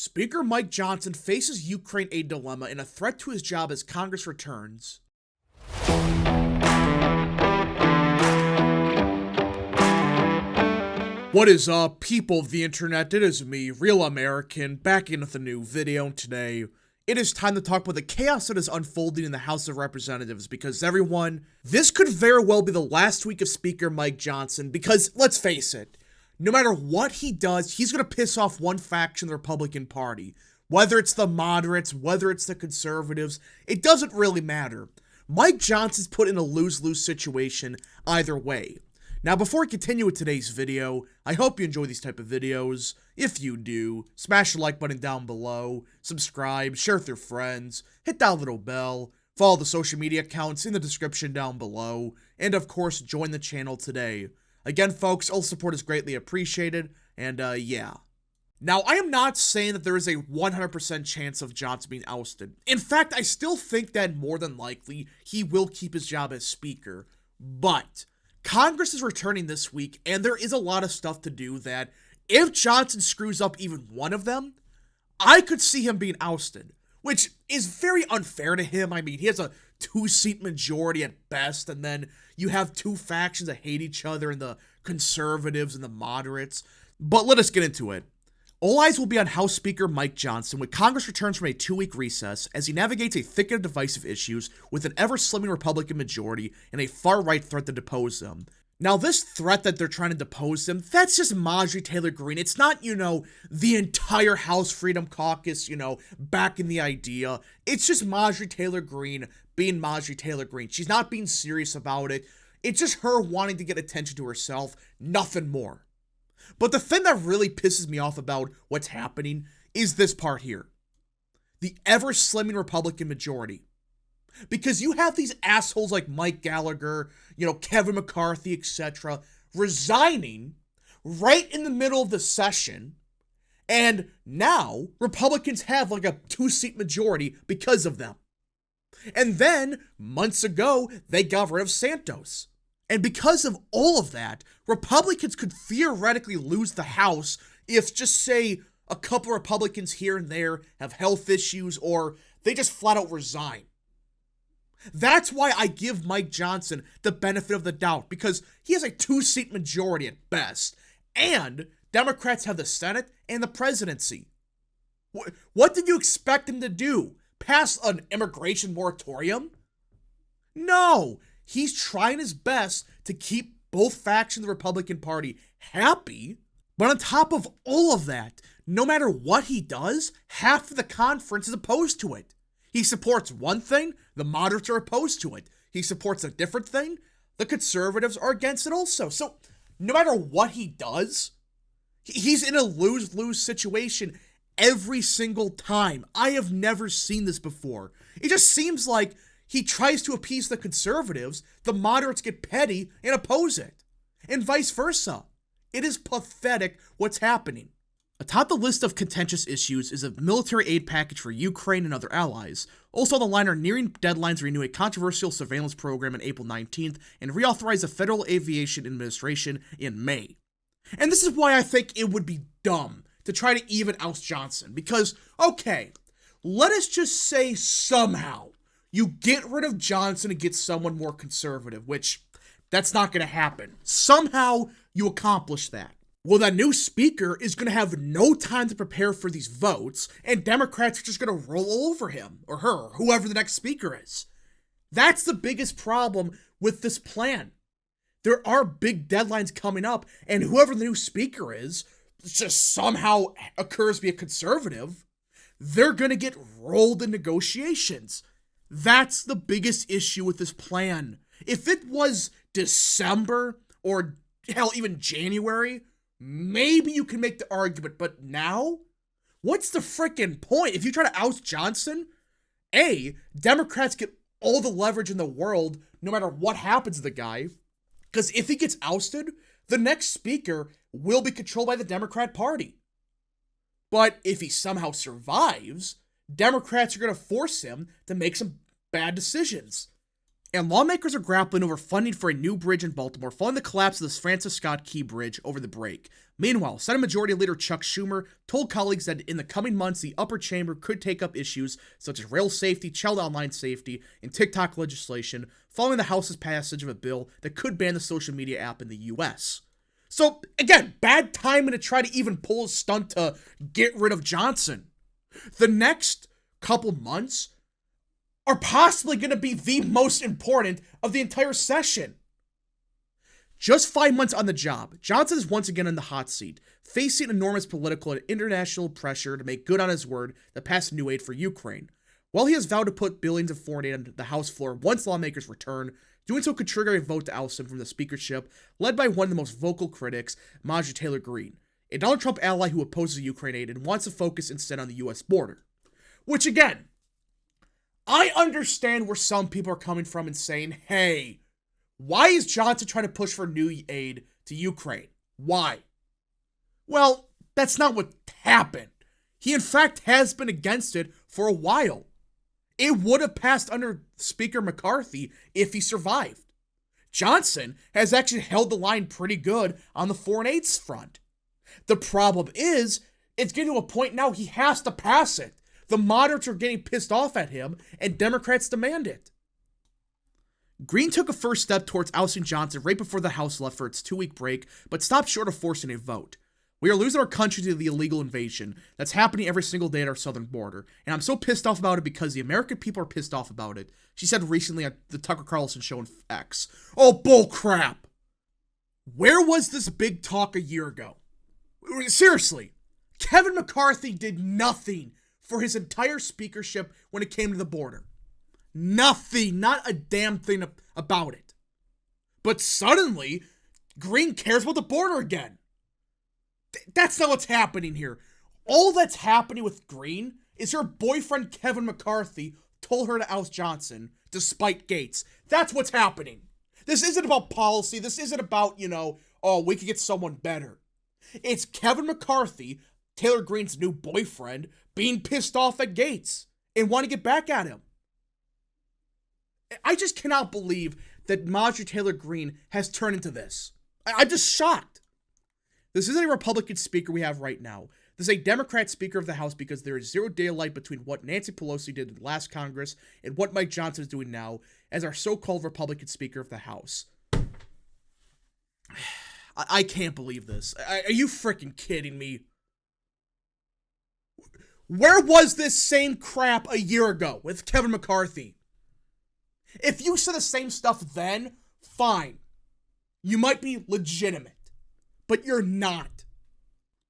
Speaker Mike Johnson faces Ukraine aid dilemma and a threat to his job as Congress returns. What is up, people of the internet? It is me, Real American, back in with a new video. Today, it is time to talk about the chaos that is unfolding in the House of Representatives because everyone, this could very well be the last week of Speaker Mike Johnson because, let's face it, no matter what he does, he's going to piss off one faction of the Republican Party. Whether it's the moderates, whether it's the conservatives, it doesn't really matter. Mike Johnson's put in a lose-lose situation either way. Now, before we continue with today's video, I hope you enjoy these type of videos. If you do, smash the like button down below, subscribe, share with your friends, hit that little bell, follow the social media accounts in the description down below, and of course, join the channel today. Again, folks, all support is greatly appreciated, and yeah. Now, I am not saying that there is a 100% chance of Johnson being ousted. In fact, I still think that more than likely, he will keep his job as Speaker, but Congress is returning this week, and there is a lot of stuff to do that if Johnson screws up even one of them, I could see him being ousted, which is very unfair to him. I mean, he has a 2-seat majority at best, and then you have two factions that hate each other, and the conservatives and the moderates. But let us get into it. All eyes will be on House Speaker Mike Johnson when Congress returns from a 2-week recess as he navigates a thicket of divisive issues with an ever-slimming Republican majority and a far-right threat to depose them. Now, this threat that they're trying to depose him, that's just Marjorie Taylor Greene. It's not, the entire House Freedom Caucus, backing the idea. It's just Marjorie Taylor Greene being Marjorie Taylor Greene. She's not being serious about it. It's just her wanting to get attention to herself, nothing more. But the thing that really pisses me off about what's happening is this part here. The ever-slimming Republican majority. Because you have these assholes like Mike Gallagher, Kevin McCarthy, etc., resigning right in the middle of the session, and now Republicans have like a 2-seat majority because of them. And then, months ago, they got rid of Santos. And because of all of that, Republicans could theoretically lose the House if, just say, a couple Republicans here and there have health issues or they just flat out resign. That's why I give Mike Johnson the benefit of the doubt, because he has a 2-seat majority at best, and Democrats have the Senate and the presidency. What did you expect him to do? Pass an immigration moratorium? No, he's trying his best to keep both factions of the Republican Party happy, but on top of all of that, no matter what he does, half of the conference is opposed to it. He supports one thing, the moderates are opposed to it. He supports a different thing, the conservatives are against it also. So, no matter what he does, he's in a lose-lose situation every single time. I have never seen this before. It just seems like he tries to appease the conservatives, the moderates get petty and oppose it, and vice versa. It is pathetic what's happening. Atop the list of contentious issues is a military aid package for Ukraine and other allies. Also on the line are nearing deadlines to renew a controversial surveillance program on April 19th and reauthorize the Federal Aviation Administration in May. And this is why I think it would be dumb to try to even oust Johnson, because, okay, let us just say somehow you get rid of Johnson and get someone more conservative, which that's not going to happen. Somehow you accomplish that. Well, that new speaker is going to have no time to prepare for these votes, and Democrats are just going to roll over him, or her, or whoever the next speaker is. That's the biggest problem with this plan. There are big deadlines coming up, and whoever the new speaker is, just somehow occurs to be a conservative, they're going to get rolled in negotiations. That's the biggest issue with this plan. If it was December, or hell, even January, maybe you can make the argument, but now? What's the frickin' point? If you try to oust Johnson, Democrats get all the leverage in the world no matter what happens to the guy, because if he gets ousted, the next speaker will be controlled by the Democrat Party. But if he somehow survives, Democrats are going to force him to make some bad decisions. And lawmakers are grappling over funding for a new bridge in Baltimore following the collapse of the Francis Scott Key Bridge over the break. Meanwhile, Senate Majority Leader Chuck Schumer told colleagues that in the coming months, the upper chamber could take up issues such as rail safety, child online safety, and TikTok legislation following the House's passage of a bill that could ban the social media app in the U.S. So, again, bad timing to try to even pull a stunt to get rid of Johnson. The next couple months are possibly going to be the most important of the entire session. Just 5 months on the job, Johnson is once again in the hot seat, facing enormous political and international pressure to make good on his word that passed new aid for Ukraine. While he has vowed to put billions of foreign aid on the House floor once lawmakers return, doing so could trigger a vote to oust him from the speakership, led by one of the most vocal critics, Marjorie Taylor Greene, a Donald Trump ally who opposes Ukraine aid and wants to focus instead on the U.S. border. Which, again, I understand where some people are coming from and saying, hey, why is Johnson trying to push for new aid to Ukraine? Why? Well, that's not what happened. He, in fact, has been against it for a while. It would have passed under Speaker McCarthy if he survived. Johnson has actually held the line pretty good on the foreign aid front. The problem is, it's getting to a point now he has to pass it. The moderates are getting pissed off at him, and Democrats demand it. Greene took a first step towards ousting Johnson right before the House left for its 2-week break, but stopped short of forcing a vote. We are losing our country to the illegal invasion that's happening every single day at our southern border, and I'm so pissed off about it because the American people are pissed off about it, she said recently at the Tucker Carlson show on X. Oh, bull crap! Where was this big talk a year ago? Seriously, Kevin McCarthy did nothing for his entire speakership when it came to the border. Nothing, not a damn thing about it. But suddenly, Greene cares about the border again. That's not what's happening here. All that's happening with Greene is her boyfriend Kevin McCarthy told her to oust Johnson despite Gates. That's what's happening. This isn't about policy. This isn't about, oh, we could get someone better. It's Kevin McCarthy, Taylor Greene's new boyfriend, being pissed off at Gates and want to get back at him. I just cannot believe that Marjorie Taylor Greene has turned into this. I'm just shocked. This isn't a Republican speaker we have right now. This is a Democrat Speaker of the House because there is zero daylight between what Nancy Pelosi did in the last Congress and what Mike Johnson is doing now as our so-called Republican Speaker of the House. I can't believe this. Are you freaking kidding me? Where was this same crap a year ago with Kevin McCarthy? If you said the same stuff then, fine. You might be legitimate. But you're not.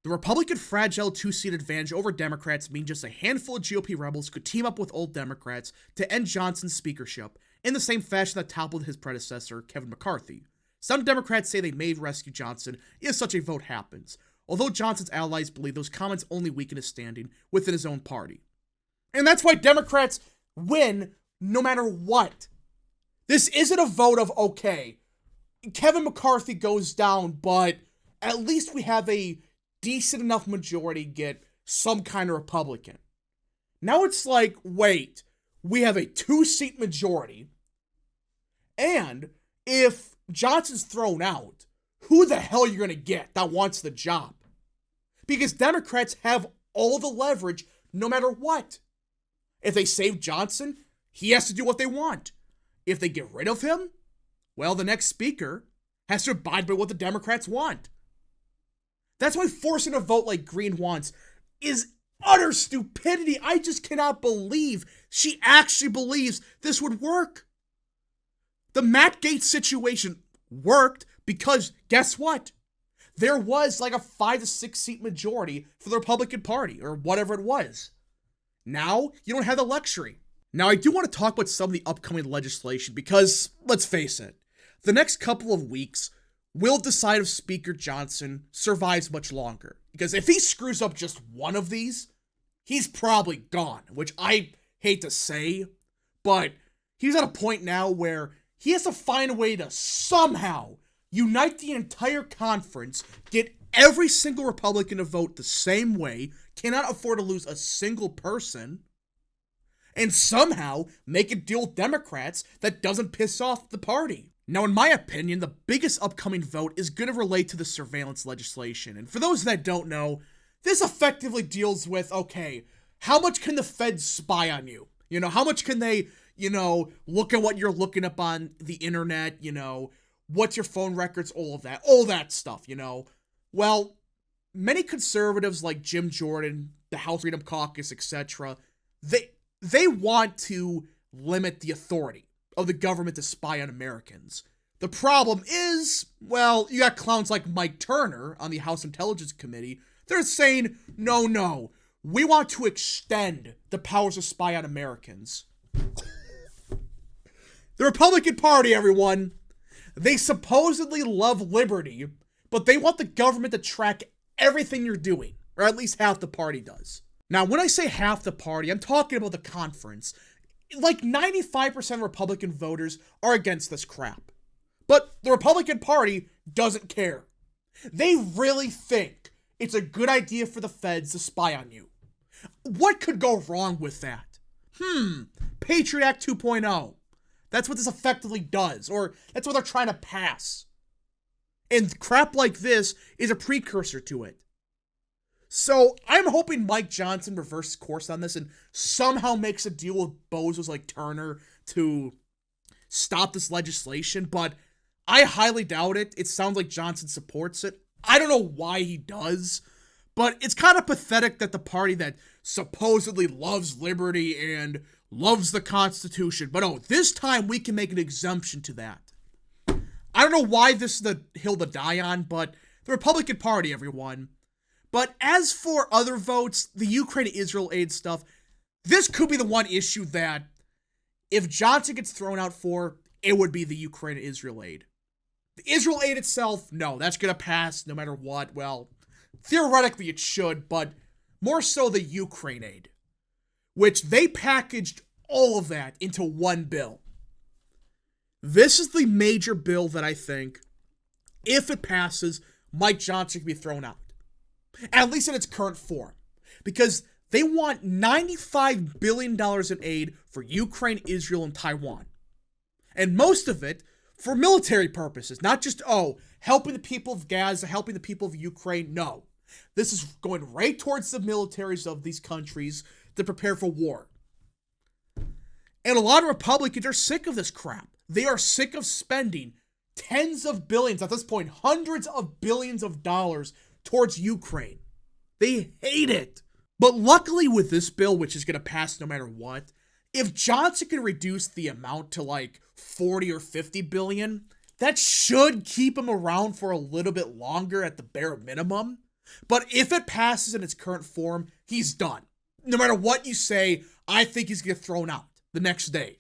The Republican fragile two-seat advantage over Democrats mean just a handful of GOP rebels could team up with old Democrats to end Johnson's speakership in the same fashion that toppled his predecessor, Kevin McCarthy. Some Democrats say they may rescue Johnson if such a vote happens, although Johnson's allies believe those comments only weaken his standing within his own party. And that's why Democrats win no matter what. This isn't a vote of, okay, Kevin McCarthy goes down, but at least we have a decent enough majority get some kind of Republican. Now it's like, wait, we have a 2-seat majority, and if Johnson's thrown out, who the hell are you going to get that wants the job? Because Democrats have all the leverage no matter what. If they save Johnson, he has to do what they want. If they get rid of him, well, the next speaker has to abide by what the Democrats want. That's why forcing a vote like Greene wants is utter stupidity. I just cannot believe she actually believes this would work. The Matt Gaetz situation worked because, guess what? There was like a 5 to 6 seat majority for the Republican Party, or whatever it was. Now, you don't have the luxury. Now, I do want to talk about some of the upcoming legislation because, let's face it, the next couple of weeks will decide if Speaker Johnson survives much longer. Because if he screws up just one of these, he's probably gone, which I hate to say, but he's at a point now where he has to find a way to somehow unite the entire conference, get every single Republican to vote the same way, cannot afford to lose a single person, and somehow make a deal with Democrats that doesn't piss off the party. Now, in my opinion, the biggest upcoming vote is going to relate to the surveillance legislation. And for those that don't know, this effectively deals with, okay, how much can the feds spy on you? You know, how much can they, look at what you're looking up on the internet, what's your phone records, all that stuff, Well, many conservatives like Jim Jordan, the House Freedom Caucus, etc., they want to limit the authority of the government to spy on Americans. The problem is, well, you got clowns like Mike Turner on the House Intelligence Committee. They're saying, no, we want to extend the powers to spy on Americans. The Republican Party, everyone, they supposedly love liberty, but they want the government to track everything you're doing, or at least half the party does. Now, when I say half the party, I'm talking about the conference. Like 95% of Republican voters are against this crap. But the Republican Party doesn't care. They really think it's a good idea for the feds to spy on you. What could go wrong with that? Patriot Act 2.0. That's what this effectively does, or that's what they're trying to pass. And crap like this is a precursor to it. So I'm hoping Mike Johnson reverses course on this and somehow makes a deal with bozos like Turner to stop this legislation, but I highly doubt it. It sounds like Johnson supports it. I don't know why he does, but it's kind of pathetic that the party that supposedly loves liberty and loves the Constitution, but this time we can make an exemption to that. I don't know why this is the hill to die on, but the Republican Party, everyone. But as for other votes, the Ukraine-Israel aid stuff, this could be the one issue that if Johnson gets thrown out for, it would be the Ukraine-Israel aid. The Israel aid itself, no, that's going to pass no matter what. Well, theoretically it should, but more so the Ukraine aid, which they packaged all of that into one bill. This is the major bill that I think, if it passes, Mike Johnson can be thrown out. At least in its current form. Because they want $95 billion in aid for Ukraine, Israel, and Taiwan. And most of it for military purposes. Not just, helping the people of Gaza, helping the people of Ukraine. No. This is going right towards the militaries of these countries to prepare for war. And a lot of Republicans are sick of this crap. They are sick of spending tens of billions, at this point, hundreds of billions of dollars towards Ukraine. They hate it. But luckily with this bill, which is going to pass no matter what, if Johnson can reduce the amount to like 40 or 50 billion, that should keep him around for a little bit longer at the bare minimum. But if it passes in its current form, he's done. No matter what you say, I think he's going to get thrown out the next day.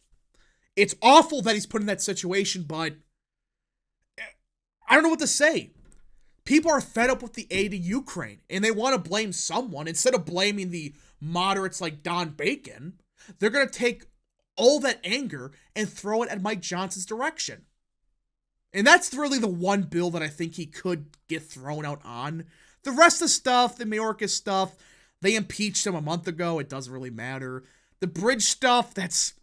It's awful that he's put in that situation, but I don't know what to say. People are fed up with the aid to Ukraine, and they want to blame someone. Instead of blaming the moderates like Don Bacon, they're going to take all that anger and throw it at Mike Johnson's direction. And that's really the one bill that I think he could get thrown out on. The rest of the stuff, the Mayorkas stuff, they impeached him a month ago. It doesn't really matter. The bridge stuff, that's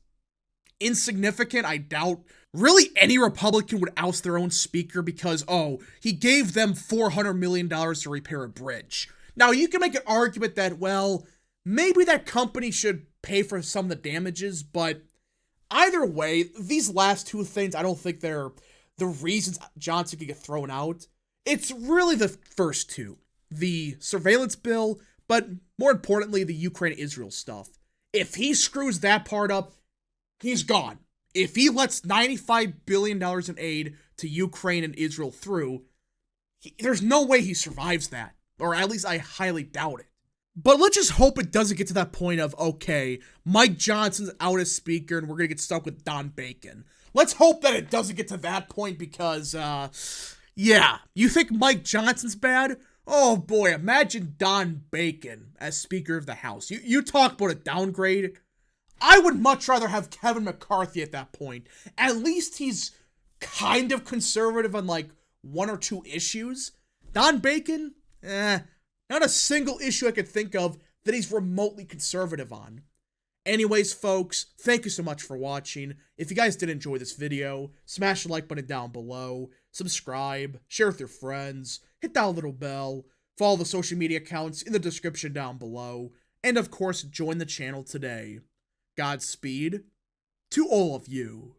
insignificant. I doubt really any Republican would oust their own speaker because, he gave them $400 million to repair a bridge. Now, you can make an argument that, well, maybe that company should pay for some of the damages, but either way, these last two things, I don't think they're the reasons Johnson could get thrown out. It's really the first two. The surveillance bill, but more importantly, the Ukraine-Israel stuff. If he screws that part up, he's gone. If he lets $95 billion in aid to Ukraine and Israel through, there's no way he survives that. Or at least I highly doubt it. But let's just hope it doesn't get to that point of, okay, Mike Johnson's out as speaker and we're going to get stuck with Don Bacon. Let's hope that it doesn't get to that point because, you think Mike Johnson's bad? Oh boy, imagine Don Bacon as Speaker of the House. You talk about a downgrade. I would much rather have Kevin McCarthy at that point. At least he's kind of conservative on like one or two issues. Don Bacon, not a single issue I could think of that he's remotely conservative on. Anyways, folks, thank you so much for watching. If you guys did enjoy this video, smash the like button down below, subscribe, share with your friends, hit that little bell, follow the social media accounts in the description down below, and of course, join the channel today. Godspeed to all of you.